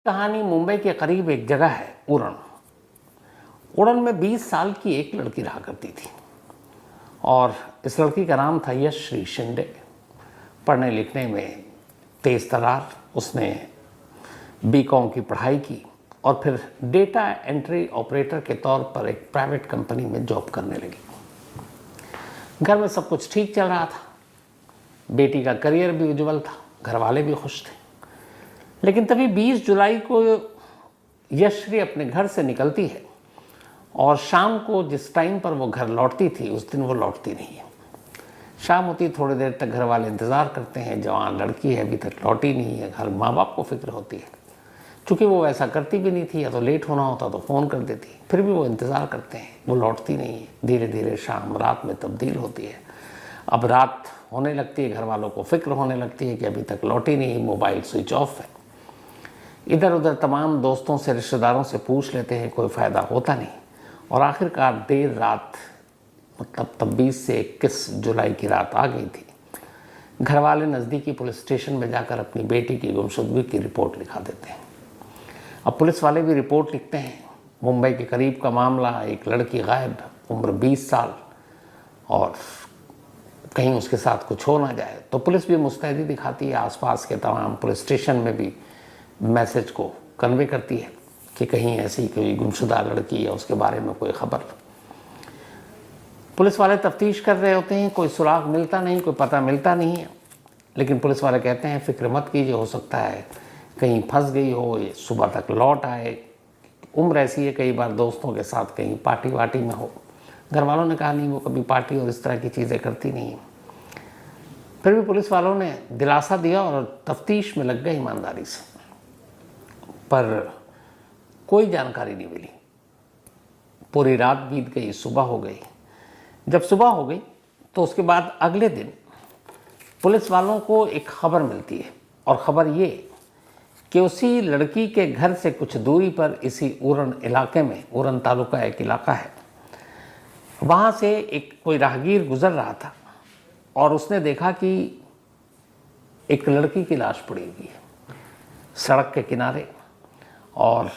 कहानी मुंबई के करीब एक जगह है उरण। उरण में 20 साल की एक लड़की रहा करती थी और इस लड़की का नाम था यशश्री शिंदे। पढ़ने लिखने में तेज तर्रार, उसने बीकॉम की पढ़ाई की और फिर डेटा एंट्री ऑपरेटर के तौर पर एक प्राइवेट कंपनी में जॉब करने लगी। घर में सब कुछ ठीक चल रहा था, बेटी का करियर भी उज्जवल था, घर वाले भी खुश थे। लेकिन तभी 20 जुलाई को यशश्री अपने घर से निकलती है और शाम को जिस टाइम पर वो घर लौटती थी उस दिन वो लौटती नहीं है। शाम होती, थोड़ी देर तक घर वाले इंतज़ार करते हैं, जवान लड़की है अभी तक लौटी नहीं है। घर माँ बाप को फिक्र होती है, चूँकि वो ऐसा करती भी नहीं थी, या तो लेट होना होता तो फ़ोन कर देती, फिर भी वो इंतज़ार करते हैं, वो लौटती नहीं है। धीरे धीरे शाम रात में तब्दील होती है। अब रात होने लगती है, घर वालों को फिक्र होने लगती है कि अभी तक लौटी नहीं, मोबाइल स्विच ऑफ है। इधर उधर तमाम दोस्तों से, रिश्तेदारों से पूछ लेते हैं, कोई फ़ायदा होता नहीं। और आखिरकार देर रात, मतलब तब 20 से 21 जुलाई की रात आ गई थी। घर वाले नज़दीकी पुलिस स्टेशन में जाकर अपनी बेटी की गुमशुदगी की रिपोर्ट लिखा देते हैं। अब पुलिस वाले भी रिपोर्ट लिखते हैं, मुंबई के करीब का मामला, एक लड़की गायब, उम्र 20 साल, और कहीं उसके साथ कुछ हो ना जाए। तो पुलिस भी मुस्तैदी दिखाती है, आसपास के तमाम पुलिस स्टेशन में भी मैसेज को कन्वे करती है कि कहीं ऐसी कोई गुमशुदा लड़की या उसके बारे में कोई खबर। पुलिस वाले तफ्तीश कर रहे होते हैं, कोई सुराग मिलता नहीं, कोई पता मिलता नहीं है। लेकिन पुलिस वाले कहते हैं फिक्र मत कीजिए, हो सकता है कहीं फंस गई हो, ये सुबह तक लौट आए। उम्र ऐसी है, कई बार दोस्तों के साथ कहीं पार्टी वार्टी में हो। घर वालों ने कहा नहीं, वो कभी पार्टी और इस तरह की चीज़ें करती नहीं है। फिर भी पुलिस वालों ने दिलासा दिया और तफ्तीश में लग गए ईमानदारी से, पर कोई जानकारी नहीं मिली। पूरी रात बीत गई, सुबह हो गई। जब सुबह हो गई तो उसके बाद अगले दिन पुलिस वालों को एक खबर मिलती है, और ख़बर ये कि उसी लड़की के घर से कुछ दूरी पर इसी उरण इलाके में, उरण तालुका एक इलाका है, वहाँ से एक कोई राहगीर गुज़र रहा था और उसने देखा कि एक लड़की की लाश पड़ी हुई है सड़क के किनारे, और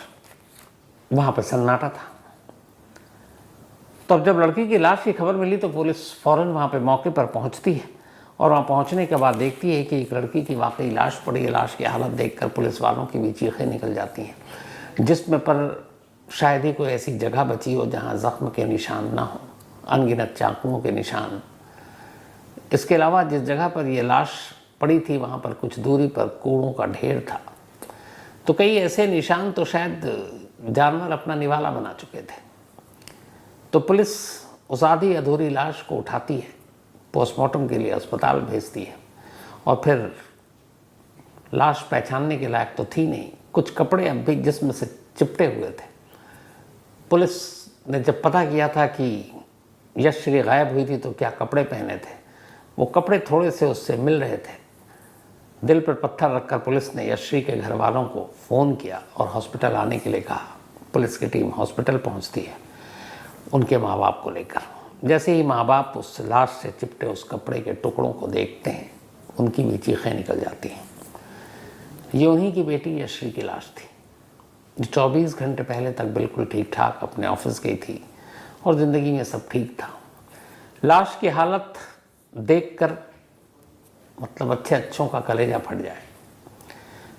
वहाँ पर सन्नाटा था। तो जब लड़की की लाश की खबर मिली तो पुलिस फ़ौरन वहाँ पे मौके पर पहुँचती है, और वहाँ पहुँचने के बाद देखती है कि एक लड़की की वाकई लाश पड़ी है। लाश की हालत देखकर पुलिस वालों की भी चीखें निकल जाती हैं। जिस्म पर शायद ही कोई ऐसी जगह बची हो जहाँ ज़ख्म के निशान ना हो, अनगिनत चाकुओं के निशान। इसके अलावा जिस जगह पर यह लाश पड़ी थी वहाँ पर कुछ दूरी पर कूड़ों का ढेर था। तो कई ऐसे निशान तो शायद जानवर अपना निवाला बना चुके थे। तो पुलिस उस आधी अधूरी लाश को उठाती है, पोस्टमार्टम के लिए अस्पताल भेजती है, और फिर लाश पहचानने के लायक तो थी नहीं, कुछ कपड़े अब भी जिस्म से चिपटे हुए थे। पुलिस ने जब पता किया था कि यशश्री गायब हुई थी तो क्या कपड़े पहने थे, वो कपड़े थोड़े से उससे मिल रहे थे। दिल पर पत्थर रखकर पुलिस ने यशश्री के घर वालों को फ़ोन किया और हॉस्पिटल आने के लिए कहा। पुलिस की टीम हॉस्पिटल पहुंचती है उनके माँ बाप को लेकर। जैसे ही माँ बाप उस लाश से चिपटे उस कपड़े के टुकड़ों को देखते हैं, उनकी भी चीखें निकल जाती हैं। ये उन्हीं की बेटी यशश्री की लाश थी, जो 24 घंटे पहले तक बिल्कुल ठीक ठाक अपने ऑफिस गई थी और ज़िंदगी में सब ठीक था। लाश की हालत देखकर मतलब अच्छों का कलेजा फट जाए।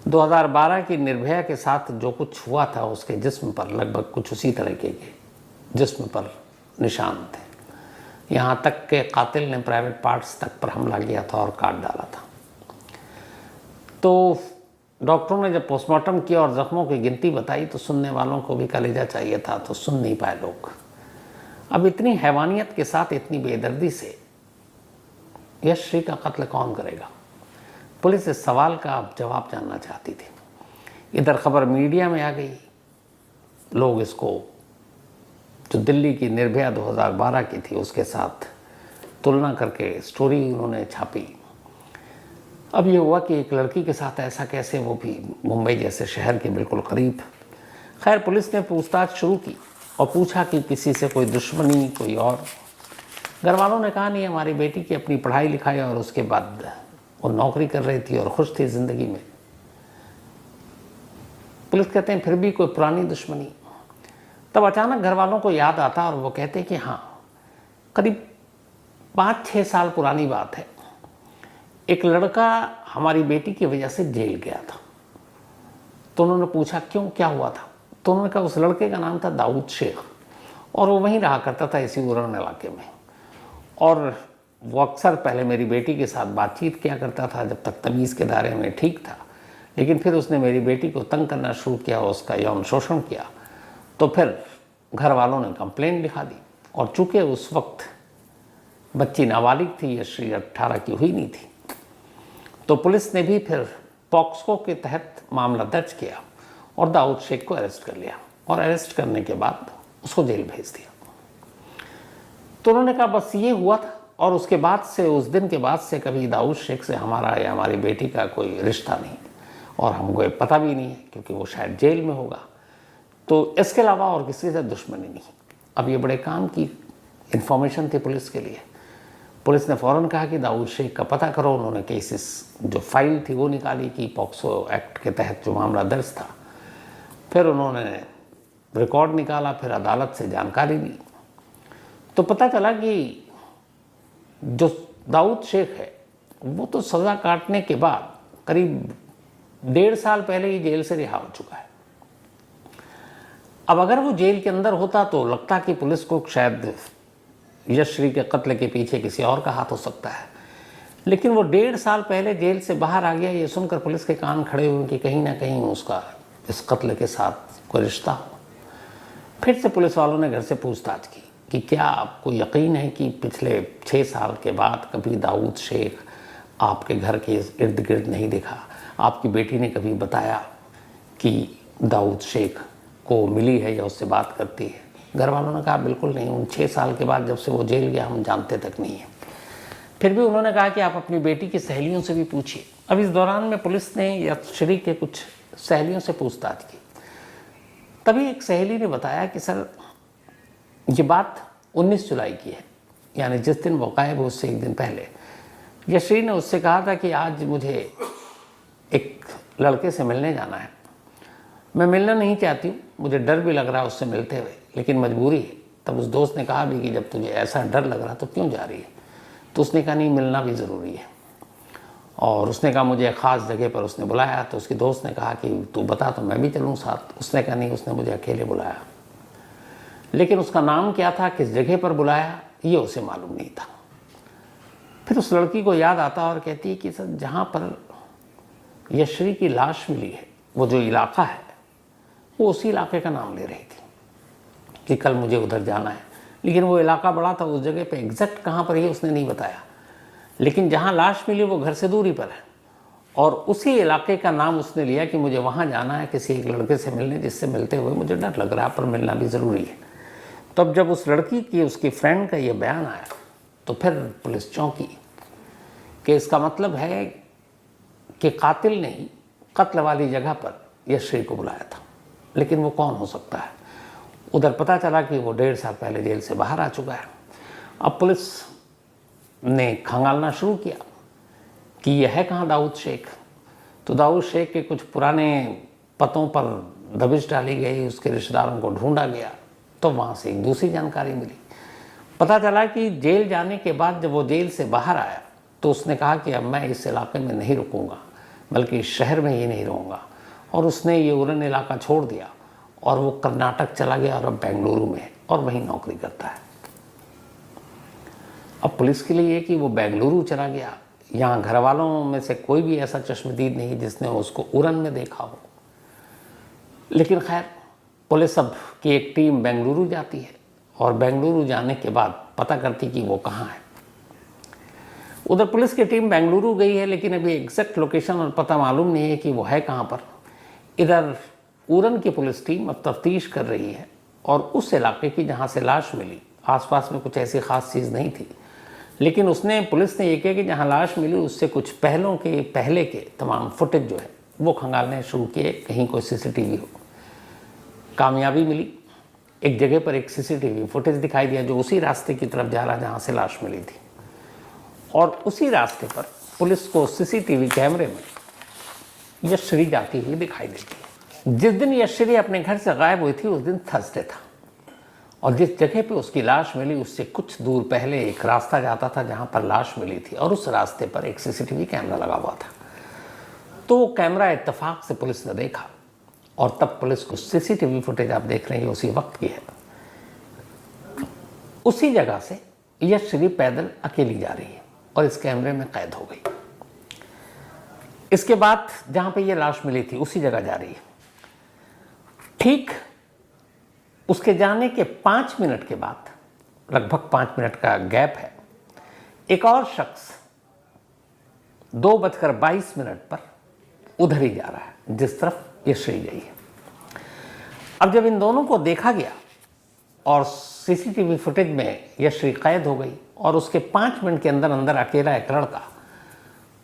2012 की निर्भया के साथ जो कुछ हुआ था उसके जिस्म पर लगभग कुछ उसी तरीके के जिस्म पर निशान थे। यहाँ तक के कातिल ने प्राइवेट पार्ट्स तक पर हमला किया था और काट डाला था। तो डॉक्टरों ने जब पोस्टमार्टम किया और ज़ख्मों की गिनती बताई तो सुनने वालों को भी कलेजा चाहिए था, तो सुन नहीं पाए लोग। अब इतनी हैवानियत के साथ, इतनी बेदर्दी से यशश्री का कत्ल कौन करेगा? पुलिस इस सवाल का जवाब जानना चाहती थी। इधर खबर मीडिया में आ गई, लोग इसको, जो दिल्ली की निर्भया 2012 की थी उसके साथ तुलना करके स्टोरी उन्होंने छापी। अब ये हुआ कि एक लड़की के साथ ऐसा कैसे, वो भी मुंबई जैसे शहर के बिल्कुल करीब। खैर पुलिस ने पूछताछ शुरू की और पूछा कि किसी से कोई दुश्मनी, कोई और। घर वालों ने कहा नहीं, हमारी बेटी की अपनी पढ़ाई लिखाई और उसके बाद वो नौकरी कर रही थी और खुश थी ज़िंदगी में। पुलिस कहते हैं फिर भी कोई पुरानी दुश्मनी। तब अचानक घर वालों को याद आता और वो कहते हैं कि हाँ, करीब 5-6 साल पुरानी बात है, एक लड़का हमारी बेटी की वजह से जेल गया था। तो उन्होंने पूछा क्यों, क्या हुआ था? तो उन्होंने कहा उस लड़के का नाम था दाऊद शेख और वो वहीं रहा करता था इसी उरण इलाके में, और वो अक्सर पहले मेरी बेटी के साथ बातचीत किया करता था जब तक तमीज़ के दायरे में ठीक था, लेकिन फिर उसने मेरी बेटी को तंग करना शुरू किया, उसका यौन शोषण किया। तो फिर घर वालों ने कंप्लेंट लिखा दी और चूँकि उस वक्त बच्ची नाबालिग थी, यश्री 18 की हुई नहीं थी, तो पुलिस ने भी फिर पॉक्सो के तहत मामला दर्ज किया और दाऊद शेख को अरेस्ट कर लिया और अरेस्ट करने के बाद उसको जेल भेज दिया। तो उन्होंने कहा बस ये हुआ था, और उसके बाद से, उस दिन के बाद से कभी दाऊद शेख से हमारा या हमारी बेटी का कोई रिश्ता नहीं, और हमको पता भी नहीं है क्योंकि वो शायद जेल में होगा। तो इसके अलावा और किसी से दुश्मनी नहीं। अब ये बड़े काम की इन्फॉर्मेशन थी पुलिस के लिए। पुलिस ने फ़ौरन कहा कि दाऊद शेख का पता करो। उन्होंने केसेस, जो फाइल थी वो निकाली कि पॉक्सो एक्ट के तहत जो मामला दर्ज था। फिर उन्होंने रिकॉर्ड निकाला, फिर अदालत से जानकारी ली, तो पता चला कि जो दाऊद शेख है वो तो सज़ा काटने के बाद करीब 1.5 साल पहले ही जेल से रिहा हो चुका है। अब अगर वो जेल के अंदर होता तो लगता कि पुलिस को शायद यश्री के कत्ल के पीछे किसी और का हाथ हो सकता है, लेकिन वो 1.5 साल पहले जेल से बाहर आ गया। ये सुनकर पुलिस के कान खड़े हुए कि कहीं ना कहीं उसका इस कत्ल के साथ कोई रिश्ता हो। फिर से पुलिस वालों ने घर से पूछताछ की कि क्या आपको यकीन है कि पिछले 6 साल के बाद कभी दाऊद शेख आपके घर के इर्द गिर्द नहीं दिखा? आपकी बेटी ने कभी बताया कि दाऊद शेख को मिली है या उससे बात करती है? घर वालों ने कहा बिल्कुल नहीं, उन 6 साल के बाद जब से वो जेल गया हम जानते तक नहीं है। फिर भी उन्होंने कहा कि आप अपनी बेटी की सहेलियों से भी पूछिए। अब इस दौरान में पुलिस ने यश्री के कुछ सहेलियों से पूछताछ की। तभी एक सहेली ने बताया कि सर ये बात 19 जुलाई की है, यानी जिस दिन वो गायब हुए उससे एक दिन पहले। यश्री ने उससे कहा था कि आज मुझे एक लड़के से मिलने जाना है, मैं मिलना नहीं चाहती हूँ, मुझे डर भी लग रहा है उससे मिलते हुए, लेकिन मजबूरी है। तब उस दोस्त ने कहा भी कि जब तुझे ऐसा डर लग रहा तो क्यों जा रही है? तो उसने कहा नहीं, मिलना भी ज़रूरी है। और उसने कहा मुझे एक ख़ास जगह पर उसने बुलाया। तो उसके दोस्त ने कहा कि तू बता तो मैं भी चलूँ साथ। उसने कहा नहीं, उसने मुझे अकेले बुलाया, लेकिन उसका नाम क्या था, किस जगह पर बुलाया, ये उसे मालूम नहीं था। फिर उस लड़की को याद आता और कहती है कि सर जहाँ पर यश्री की लाश मिली है, वो जो इलाका है, वो उसी इलाके का नाम ले रही थी कि कल मुझे उधर जाना है। लेकिन वो इलाका बड़ा था, उस जगह पे एग्जैक्ट कहाँ पर है उसने नहीं बताया, लेकिन जहाँ लाश मिली वो घर से दूरी पर है, और उसी इलाके का नाम उसने लिया कि मुझे वहाँ जाना है किसी एक लड़के से मिलने, जिससे मिलते हुए मुझे डर लग रहा है पर मिलना भी ज़रूरी है। तब जब उस लड़की की, उसकी फ्रेंड का ये बयान आया तो फिर पुलिस चौंकी कि इसका मतलब है कि कातिल ने ही कत्ल वाली जगह पर यश्री को बुलाया था। लेकिन वो कौन हो सकता है? उधर पता चला कि वो 1.5 साल पहले जेल से बाहर आ चुका है। अब पुलिस ने खंगालना शुरू किया कि यह है कहाँ दाऊद शेख। तो दाऊद शेख के कुछ पुराने पतों पर दबिश डाली गई, उसके रिश्तेदारों को ढूंढा गया, तो वहाँ से एक दूसरी जानकारी मिली। पता चला कि जेल जाने के बाद जब वो जेल से बाहर आया तो उसने कहा कि अब मैं इस इलाके में नहीं रुकूंगा, बल्कि इस शहर में ही नहीं रहूँगा, और उसने ये उरण इलाका छोड़ दिया और वो कर्नाटक चला गया और अब बेंगलुरु में है और वहीं नौकरी करता है। अब पुलिस के लिए ये कि वो बेंगलुरु चला गया, यहाँ घर वालों में से कोई भी ऐसा चश्मदीद नहीं जिसने उसको उरण में देखा हो। लेकिन खैर, पुलिस अब की एक टीम बेंगलुरु जाती है और बेंगलुरु जाने के बाद पता करती कि वो कहाँ है। उधर पुलिस की टीम बेंगलुरु गई है, लेकिन अभी एग्जैक्ट लोकेशन और पता मालूम नहीं है कि वो है कहाँ पर। इधर उरण की पुलिस टीम अब तफ्तीश कर रही है और उस इलाके की जहाँ से लाश मिली, आसपास में कुछ ऐसी ख़ास चीज़ नहीं थी, लेकिन पुलिस ने ये किया कि जहाँ लाश मिली उससे कुछ पहले के तमाम फुटेज जो है वो खंगालने शुरू किए, कहीं कोई सीसीटीवी हो। कामयाबी मिली, एक जगह पर एक सीसीटीवी फुटेज दिखाई दिया जो उसी रास्ते की तरफ जा रहा जहाँ से लाश मिली थी, और उसी रास्ते पर पुलिस को सीसीटीवी कैमरे में यश्री जाती हुई दिखाई देती है। जिस दिन यशश्री अपने घर से गायब हुई थी उस दिन थर्सडे था, और जिस जगह पे उसकी लाश मिली उससे कुछ दूर पहले एक रास्ता जाता था जहां पर लाश मिली थी, और उस रास्ते पर एक सीसीटीवी कैमरा लगा हुआ था। तो वो कैमरा इत्तेफाक से पुलिस ने देखा, और तब पुलिस को सीसीटीवी फुटेज आप देख रहे हैं उसी वक्त की है। उसी जगह से यशश्री पैदल अकेली जा रही है और इस कैमरे में कैद हो गई। इसके बाद जहां पे ये लाश मिली थी उसी जगह जा रही है। ठीक उसके जाने के 5 मिनट के बाद, लगभग 5 मिनट का गैप है, एक और शख्स 2:22 पर उधर ही जा रहा है जिस तरफ यशश्री गई है। अब जब इन दोनों को देखा गया और सीसीटीवी फुटेज में यशश्री कैद हो गई और उसके 5 मिनट के अंदर अंदर अकेला एक लड़का,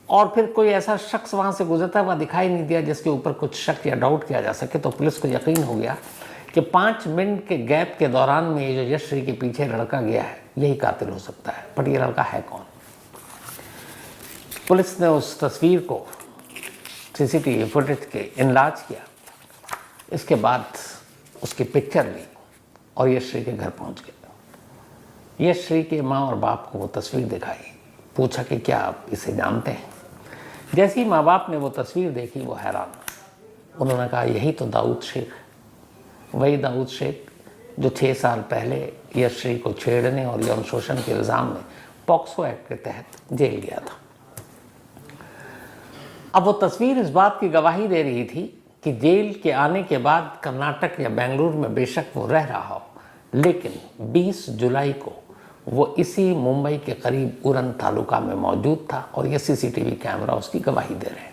और फिर कोई ऐसा शख्स वहां से गुजरता हुआ दिखाई नहीं दिया जिसके ऊपर कुछ शक या डाउट किया जा सके, तो पुलिस को यकीन हो गया कि 5 मिनट के गैप के दौरान में ये जो यशश्री के पीछे लड़का गया है यही कातिल हो सकता है। पर ये लड़का है कौन? पुलिस ने उस तस्वीर को सीसीटीवी फुटेज के इनलाज किया, इसके बाद उसकी पिक्चर ली और यशश्री के घर पहुंच गए। यशश्री के माँ और बाप को वो तस्वीर दिखाई, पूछा कि क्या आप इसे जानते हैं? जैसे ही माँ बाप ने वो तस्वीर देखी वो हैरान। उन्होंने कहा यही तो दाऊद शेख, वही दाऊद शेख जो 6 साल पहले यशश्री को छेड़ने और यौन शोषण के इल्ज़ाम में पॉक्सो एक्ट के तहत जेल गया था। अब वो तस्वीर इस बात की गवाही दे रही थी कि जेल के आने के बाद कर्नाटक या बेंगलुरु में बेशक वो रह रहा हो, लेकिन 20 जुलाई को वो इसी मुंबई के करीब उरण तालुका में मौजूद था, और ये सीसीटीवी कैमरा उसकी गवाही दे रहे हैं।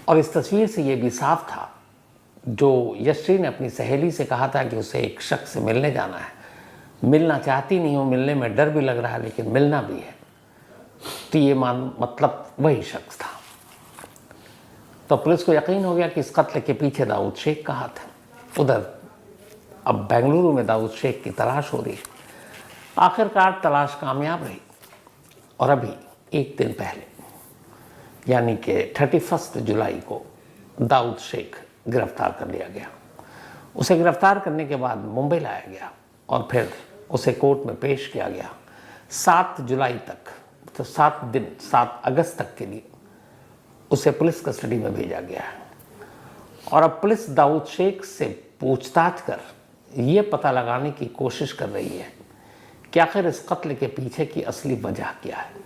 और इस तस्वीर से ये भी साफ था, जो यशश्री ने अपनी सहेली से कहा था कि उसे एक शख्स से मिलने जाना है, मिलना चाहती नहीं हूँ, मिलने में डर भी लग रहा है लेकिन मिलना भी है, तो ये मतलब वही शख्स था। तो पुलिस को यकीन हो गया कि इस कत्ल के पीछे दाऊद शेख का हाथ है। उधर अब बेंगलुरु में दाऊद शेख की तलाश हो रही है। आखिरकार तलाश कामयाब रही, और अभी एक दिन पहले यानी कि 31 जुलाई को दाऊद शेख गिरफ्तार कर लिया गया। उसे गिरफ्तार करने के बाद मुंबई लाया गया और फिर उसे कोर्ट में पेश किया गया। 7 जुलाई तक, तो 7 दिन, 7 अगस्त तक के लिए उसे पुलिस कस्टडी में भेजा गया है। और अब पुलिस दाऊद शेख से पूछताछ कर ये पता लगाने की कोशिश कर रही है कि आखिर इस कत्ल के पीछे की असली वजह क्या है।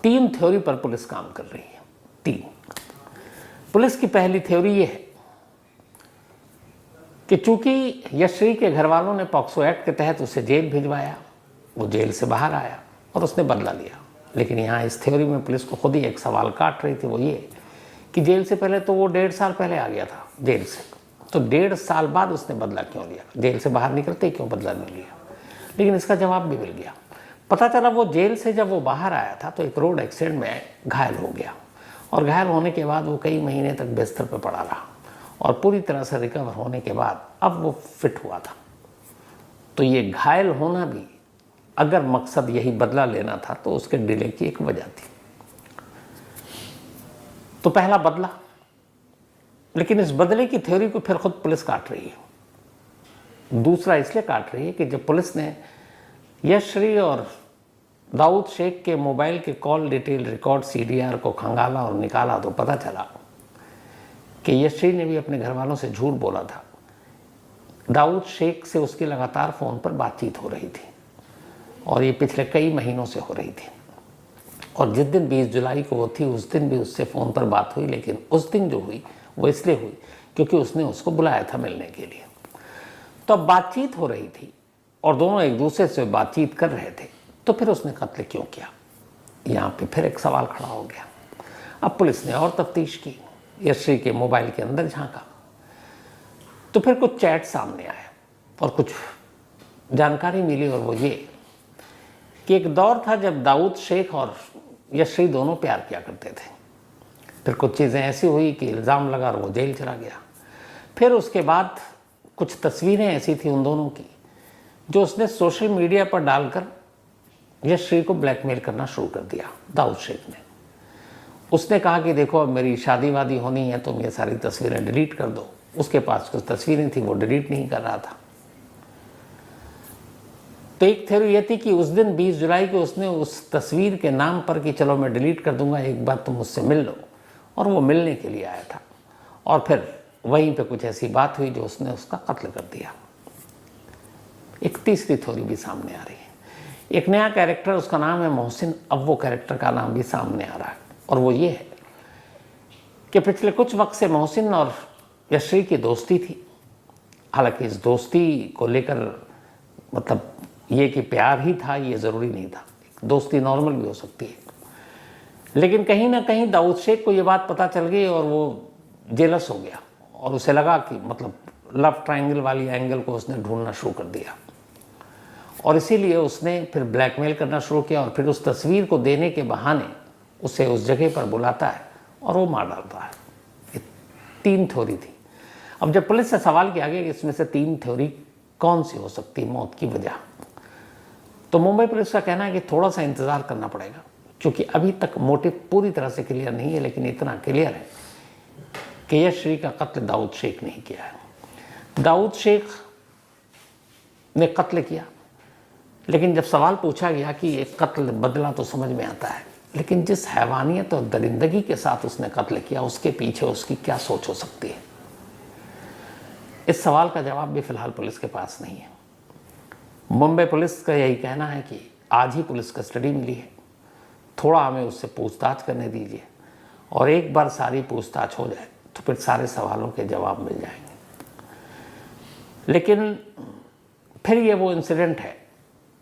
3 थ्योरी पर पुलिस काम कर रही है। 3। पुलिस की पहली थ्योरी ये है कि चूंकि यशश्री के घर वालों ने पॉक्सो एक्ट के तहत उसे जेल भिजवाया, वो जेल से बाहर आया और उसने बदला लिया। लेकिन यहाँ इस थ्योरी में पुलिस को खुद ही एक सवाल काट रही थी, वो ये कि जेल से पहले तो वो 1.5 साल पहले आ गया था जेल से, तो 1.5 साल बाद उसने बदला क्यों लिया? जेल से बाहर निकलते ही क्यों बदला नहीं लिया? लेकिन इसका जवाब भी मिल गया। पता चला वो जेल से जब वो बाहर आया था तो एक रोड एक्सीडेंट में घायल हो गया, और घायल होने के बाद वो कई महीने तक बिस्तर पर पड़ा रहा, और पूरी तरह से रिकवर होने के बाद अब वो फिट हुआ था। तो ये घायल होना भी अगर मकसद यही बदला लेना था तो उसके डिले की एक वजह थी। तो पहला बदला, लेकिन इस बदले की थ्योरी को फिर खुद पुलिस काट रही है। दूसरा इसलिए काट रही है कि जब पुलिस ने यशश्री और दाऊद शेख के मोबाइल के कॉल डिटेल रिकॉर्ड CDR को खंगाला और निकाला तो पता चला कि यशश्री ने भी अपने घर वालों से झूठ बोला था। दाऊद शेख से उसकी लगातार फ़ोन पर बातचीत हो रही थी, और ये पिछले कई महीनों से हो रही थी। और जिस दिन 20 जुलाई को वो थी उस दिन भी उससे फ़ोन पर बात हुई, लेकिन उस दिन जो हुई वो इसलिए हुई क्योंकि उसने उसको बुलाया था मिलने के लिए। तो अब बातचीत हो रही थी और दोनों एक दूसरे से बातचीत कर रहे थे, तो फिर उसने कत्ल क्यों किया? यहाँ पे फिर एक सवाल खड़ा हो गया। अब पुलिस ने और तफ्तीश की, यशश्री के मोबाइल के अंदर झांका, तो फिर कुछ चैट सामने आया और कुछ जानकारी मिली, और वो ये कि एक दौर था जब दाऊद शेख और यशश्री दोनों प्यार किया करते थे। फिर कुछ चीज़ें ऐसी हुई कि इल्ज़ाम लगा और वो जेल चला गया। फिर उसके बाद कुछ तस्वीरें ऐसी थी उन दोनों की जो उसने सोशल मीडिया पर डालकर यशश्री को ब्लैकमेल करना शुरू कर दिया दाऊद शेख ने। उसने कहा कि देखो अब मेरी शादी वादी होनी है, तुम ये सारी तस्वीरें डिलीट कर दो। उसके पास कुछ तस्वीरें थी, वो डिलीट नहीं कर रहा था। तो एक थ्योरी ये थी कि उस दिन 20 जुलाई को उसने उस तस्वीर के नाम पर कि चलो मैं डिलीट कर दूंगा, एक बार तुम मुझसे मिल लो, और वो मिलने के लिए आया था। और फिर वहीं पे कुछ ऐसी बात हुई जो उसने उसका कत्ल कर दिया। एक तीसरी थ्योरी भी सामने आ रही है। एक नया कैरेक्टर, उसका नाम है मोहसिन। अब वो कैरेक्टर का नाम भी सामने आ रहा है, और वो ये है कि पिछले कुछ वक्त से मोहसिन और यशश्री की दोस्ती थी। हालांकि इस दोस्ती को लेकर मतलब ये कि प्यार ही था, ये ज़रूरी नहीं था। दोस्ती नॉर्मल भी हो सकती है। लेकिन कहीं ना कहीं दाऊद शेख को ये बात पता चल गई और वो जेलस हो गया, और उसे लगा कि मतलब लव ट्रायंगल वाली एंगल को उसने ढूंढना शुरू कर दिया, और इसीलिए उसने फिर ब्लैकमेल करना शुरू किया, और फिर उस तस्वीर को देने के बहाने उसे उस जगह पर बुलाता है और वो मार डालता है। ये 3 थ्योरी थी। अब जब पुलिस से सवाल किया गया कि इसमें से 3 थ्योरी कौन सी हो सकती मौत की वजह, तो मुंबई पुलिस का कहना है कि थोड़ा सा इंतज़ार करना पड़ेगा, क्योंकि अभी तक मोटिव पूरी तरह से क्लियर नहीं है। लेकिन इतना क्लियर है कि यशश्री का कत्ल दाऊद शेख नहीं किया है। दाऊद शेख ने कत्ल किया, लेकिन जब सवाल पूछा गया कि एक कत्ल बदला तो समझ में आता है, लेकिन जिस हैवानियत और दरिंदगी के साथ उसने कत्ल किया, उसके पीछे उसकी क्या सोच हो सकती है? इस सवाल का जवाब भी फिलहाल पुलिस के पास नहीं है। मुंबई पुलिस का यही कहना है कि आज ही पुलिस कस्टडी मिली है, थोड़ा हमें उससे पूछताछ करने दीजिए, और एक बार सारी पूछताछ हो जाए तो फिर सारे सवालों के जवाब मिल जाएंगे। लेकिन फिर ये वो इंसिडेंट है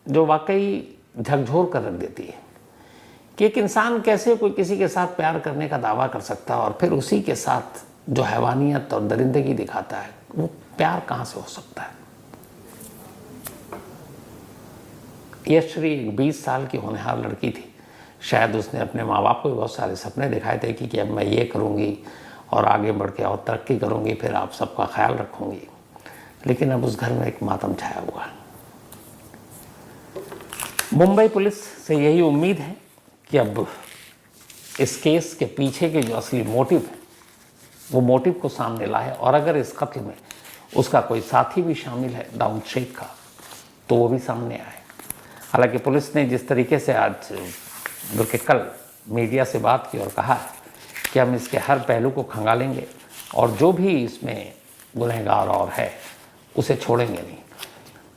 जो वाकई झकझोर कर रख देती है कि एक इंसान कैसे कोई किसी के साथ प्यार करने का दावा कर सकता है, और फिर उसी के साथ जो हैवानियत और दरिंदगी दिखाता है, वो प्यार कहाँ से हो सकता है? यशश्री एक 20 साल की होनहार लड़की थी। शायद उसने अपने माँ बाप को भी बहुत सारे सपने दिखाए थे कि अब मैं ये करूँगी और आगे बढ़ के और तरक्की करूँगी, फिर आप सबका ख्याल रखूँगी। लेकिन अब उस घर में एक मातम छाया हुआ है। मुंबई पुलिस से यही उम्मीद है कि अब इस केस के पीछे के जो असली मोटिव है, वो मोटिव को सामने लाए, और अगर इस कत्ल में उसका कोई साथी भी शामिल है दाऊद शेख का, तो वो भी सामने आए। हालांकि पुलिस ने जिस तरीके से आज बल्कि कल मीडिया से बात की और कहा कि हम इसके हर पहलू को खंगालेंगे, और जो भी इसमें गुनहगार और है उसे छोड़ेंगे नहीं।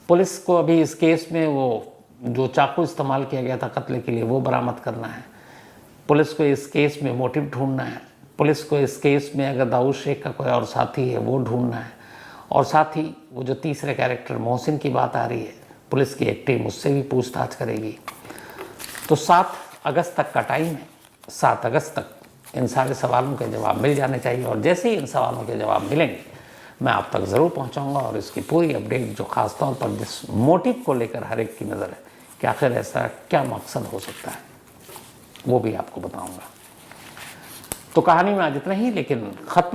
पुलिस को अभी इस केस में वो जो चाकू इस्तेमाल किया गया था कत्ल के लिए, वो बरामद करना है। पुलिस को इस केस में मोटिव ढूंढना है। पुलिस को इस केस में अगर दाऊद शेख का कोई और साथी है वो ढूंढना है, और साथ ही वो जो तीसरे कैरेक्टर मोहसिन की बात आ रही है, पुलिस की एक टीम उससे भी पूछताछ करेगी। तो 7 अगस्त तक का टाइम है। 7 अगस्त तक इन सारे सवालों के जवाब मिल जाने चाहिए, और जैसे ही इन सवालों के जवाब मिलेंगे मैं आप तक ज़रूर पहुंचाऊंगा, और इसकी पूरी अपडेट जो ख़ास तौर पर जिस मोटिव को लेकर हर एक की नज़र है कि आखिर ऐसा क्या मकसद हो सकता है, वो भी आपको बताऊंगा। तो कहानी में आज इतना ही, लेकिन ख़त्म